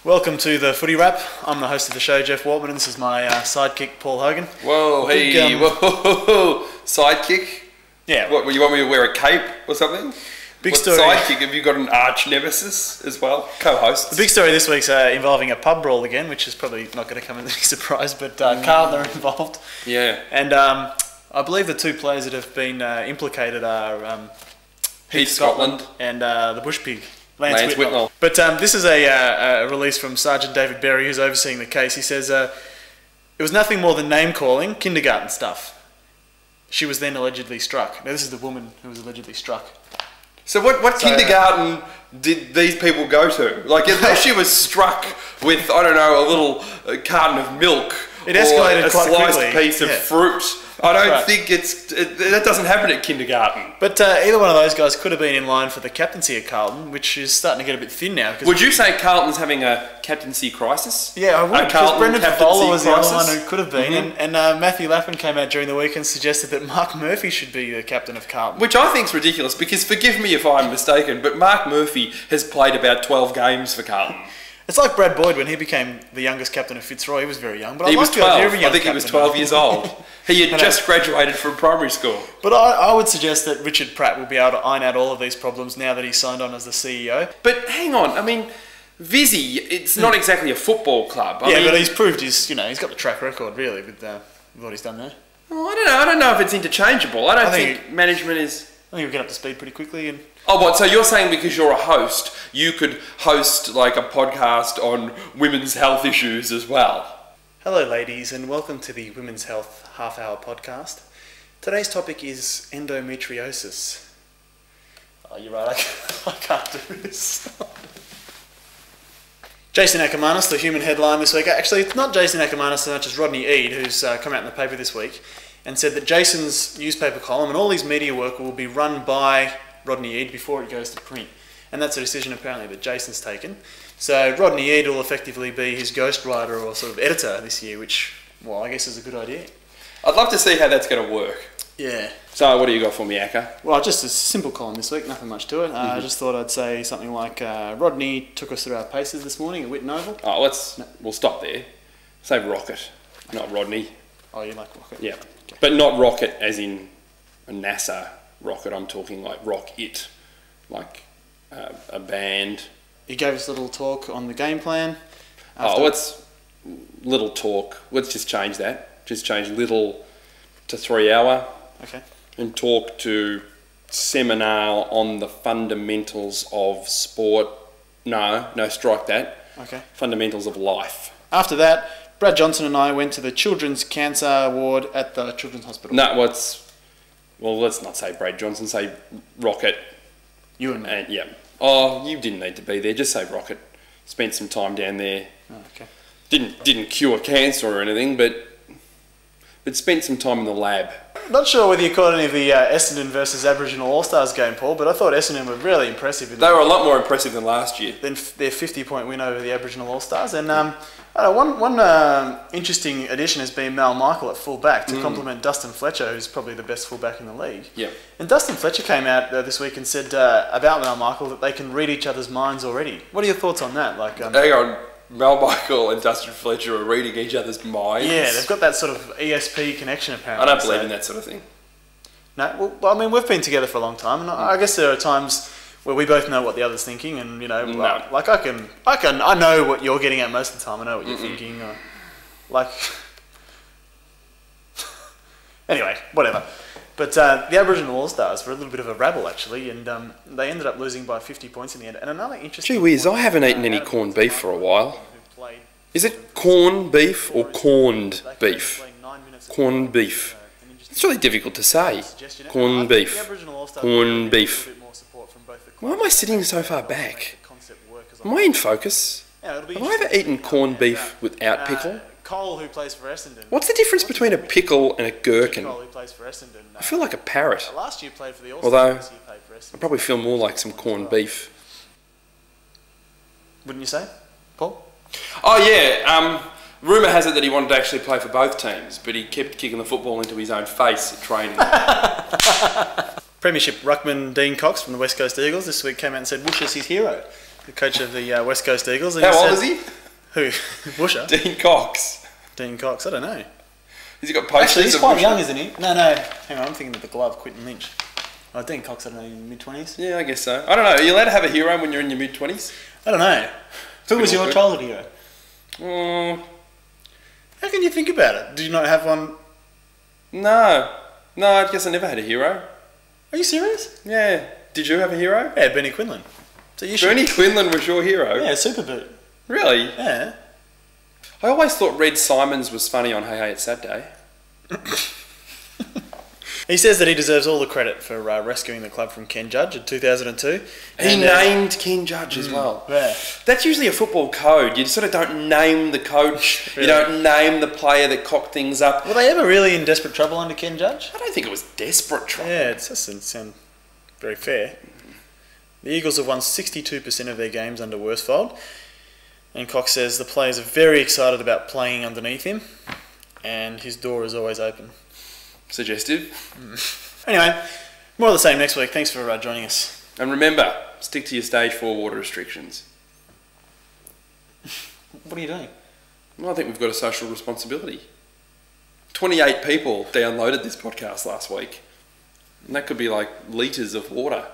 Welcome to the Footy Wrap. I'm the host of the show, Jeff Wortman, and this is my sidekick, Paul Hogan. Whoa, hey, whoa, sidekick? Yeah. What, you want me to wear a cape or something? Big what story. Sidekick, have you got an arch nemesis as well? Co-host. The big story this week's involving a pub brawl again, which is probably not going to come as a surprise, but Carlton are involved. Yeah. And I believe the two players that have been implicated are Heath Scotland and the Bush Pig. Lance Whitnell. But this is a release from Sergeant David Berry, who's overseeing the case. He says, it was nothing more than name-calling, kindergarten stuff. She was then allegedly struck. Now, this is the woman who was allegedly struck. So what kindergarten did these people go to? Like, unless she was struck with, I don't know, a little carton of milk it escalated or a quite sliced quickly. piece of fruit. I don't think that doesn't happen at kindergarten. But either one of those guys could have been in line for the captaincy at Carlton, which is starting to get a bit thin now. Would you say Carlton's having a captaincy crisis? Yeah, I would, because Brendan Favola was the other one who could have been, and Matthew Lappin came out during the week and suggested that Mark Murphy should be the captain of Carlton. Which I think is ridiculous, because forgive me if I'm mistaken, but Mark Murphy has played about 12 games for Carlton. It's like Brad Boyd when he became the youngest captain of Fitzroy. He was very young, but he I was 12. I think he was 12 years old. He had just graduated from primary school. But I would suggest that Richard Pratt will be able to iron out all of these problems now that he's signed on as the CEO. But hang on, I mean, Vizzy, it's not exactly a football club. I mean, but he's proved he's got the track record really with what he's done there. Well, I don't know if it's interchangeable. I don't think management is. I think he'll get up to speed pretty quickly. And oh, what? So you're saying because you're a host, you could host like a podcast on women's health issues as well? Hello, ladies, and welcome to the Women's Health Half-Hour Podcast. Today's topic is endometriosis. Oh, you're right, I can't do this. Jason Ackermanis, the human headline this week. Actually, it's not Jason Ackermanis so much as Rodney Eade, who's come out in the paper this week and said that Jason's newspaper column and all his media work will be run by Rodney Eade before it goes to print. And that's a decision apparently that Jason's taken. So Rodney Eade will effectively be his ghostwriter or sort of editor this year, which, well, I guess is a good idea. I'd love to see how that's going to work. Yeah. So what do you got for me, Acker? Well, just a simple column this week, nothing much to it. I just thought I'd say something like, Rodney took us through our paces this morning at Whitten Oval. Oh, we'll stop there. Say Rocket, not Rodney. Oh, you like Rocket? Yeah. Okay. But not Rocket as in a NASA rocket. I'm talking like Rock It, like a band. He gave us a little talk on the game plan. Little talk. Let's just change that. Just change little to 3 hour. Okay. And talk to seminar on the fundamentals of sport. No, strike that. Okay. Fundamentals of life. After that, Brad Johnson and I went to the Children's Cancer Ward at the Children's Hospital. No, let's not say Brad Johnson, say Rocket. You and me. Yeah. Oh, you didn't need to be there, just say Rocket. Spent some time down there. Oh, okay. Didn't cure cancer or anything, but spent some time in the lab. Not sure whether you caught any of the Essendon versus Aboriginal All-Stars game, Paul, but I thought Essendon were really impressive. They were a lot more impressive than last year. Than their 50-point win over the Aboriginal All-Stars. And one interesting addition has been Mal Michael at full-back to complement Dustin Fletcher, who's probably the best full-back in the league. Yeah. And Dustin Fletcher came out this week and said about Mal Michael that they can read each other's minds already. What are your thoughts on that? Hang on. Mal Michael and Dustin Fletcher are reading each other's minds. Yeah, they've got that sort of ESP connection apparently. I don't believe in that sort of thing. No, well, I mean, we've been together for a long time, and I guess there are times where we both know what the other's thinking, and like I know what you're getting at most of the time. I know what you're thinking, or anyway, whatever. But the Aboriginal All-Stars were a little bit of a rabble, actually, and they ended up losing by 50 points in the end. And another interesting... Gee whiz, I haven't eaten any corned beef for a while. Is it corned beef or corned beef? Corned beef. It's really difficult to say. Corned beef. Corned beef. Why am I sitting so far back? Am I in focus? Have I ever eaten corned beef without pickle? Cole, who plays for Essendon. What's the difference between a pickle and a gherkin? Cole, who plays for Essendon. I feel like a parrot. Last year played for the Although, All-Stars, this year played for Essendon. I probably feel more like some corned beef. Wouldn't you say, Paul? Oh yeah, rumour has it that he wanted to actually play for both teams, but he kept kicking the football into his own face at training. Premiership ruckman Dean Cox from the West Coast Eagles this week came out and said Woosh is his hero. the coach of the West Coast Eagles. How old is he? Who? Busher? Dean Cox. Dean Cox, I don't know. Has he got posters? Actually, he's quite young, isn't he? No, hang on, I'm thinking of the glove, Quinton Lynch. Oh, Dean Cox, I don't know, in mid-20s? Yeah, I guess so. I don't know, are you allowed to have a hero when you're in your mid-20s? I don't know. Who was your childhood hero? How can you think about it? Did you not have one? No, I guess I never had a hero. Are you serious? Yeah. Did you have a hero? Yeah, Benny Quinlan. So you Bernie Quinlan was your hero? Yeah, Super Boot. Really? Yeah. I always thought Red Simons was funny on Hey Hey It's Saturday. He says that he deserves all the credit for rescuing the club from Ken Judge in 2002. He named Ken Judge as well. Yeah. That's usually a football code. You sort of don't name the coach. Really? You don't name the player that cocked things up. Were they ever really in desperate trouble under Ken Judge? I don't think it was desperate trouble. Yeah, it doesn't sound very fair. The Eagles have won 62% of their games under Worsfold. And Cox says the players are very excited about playing underneath him. And his door is always open. Suggestive. Anyway, more of the same next week. Thanks for joining us. And remember, stick to your stage 4 water restrictions. What are you doing? Well, I think we've got a social responsibility. 28 people downloaded this podcast last week. And that could be like litres of water.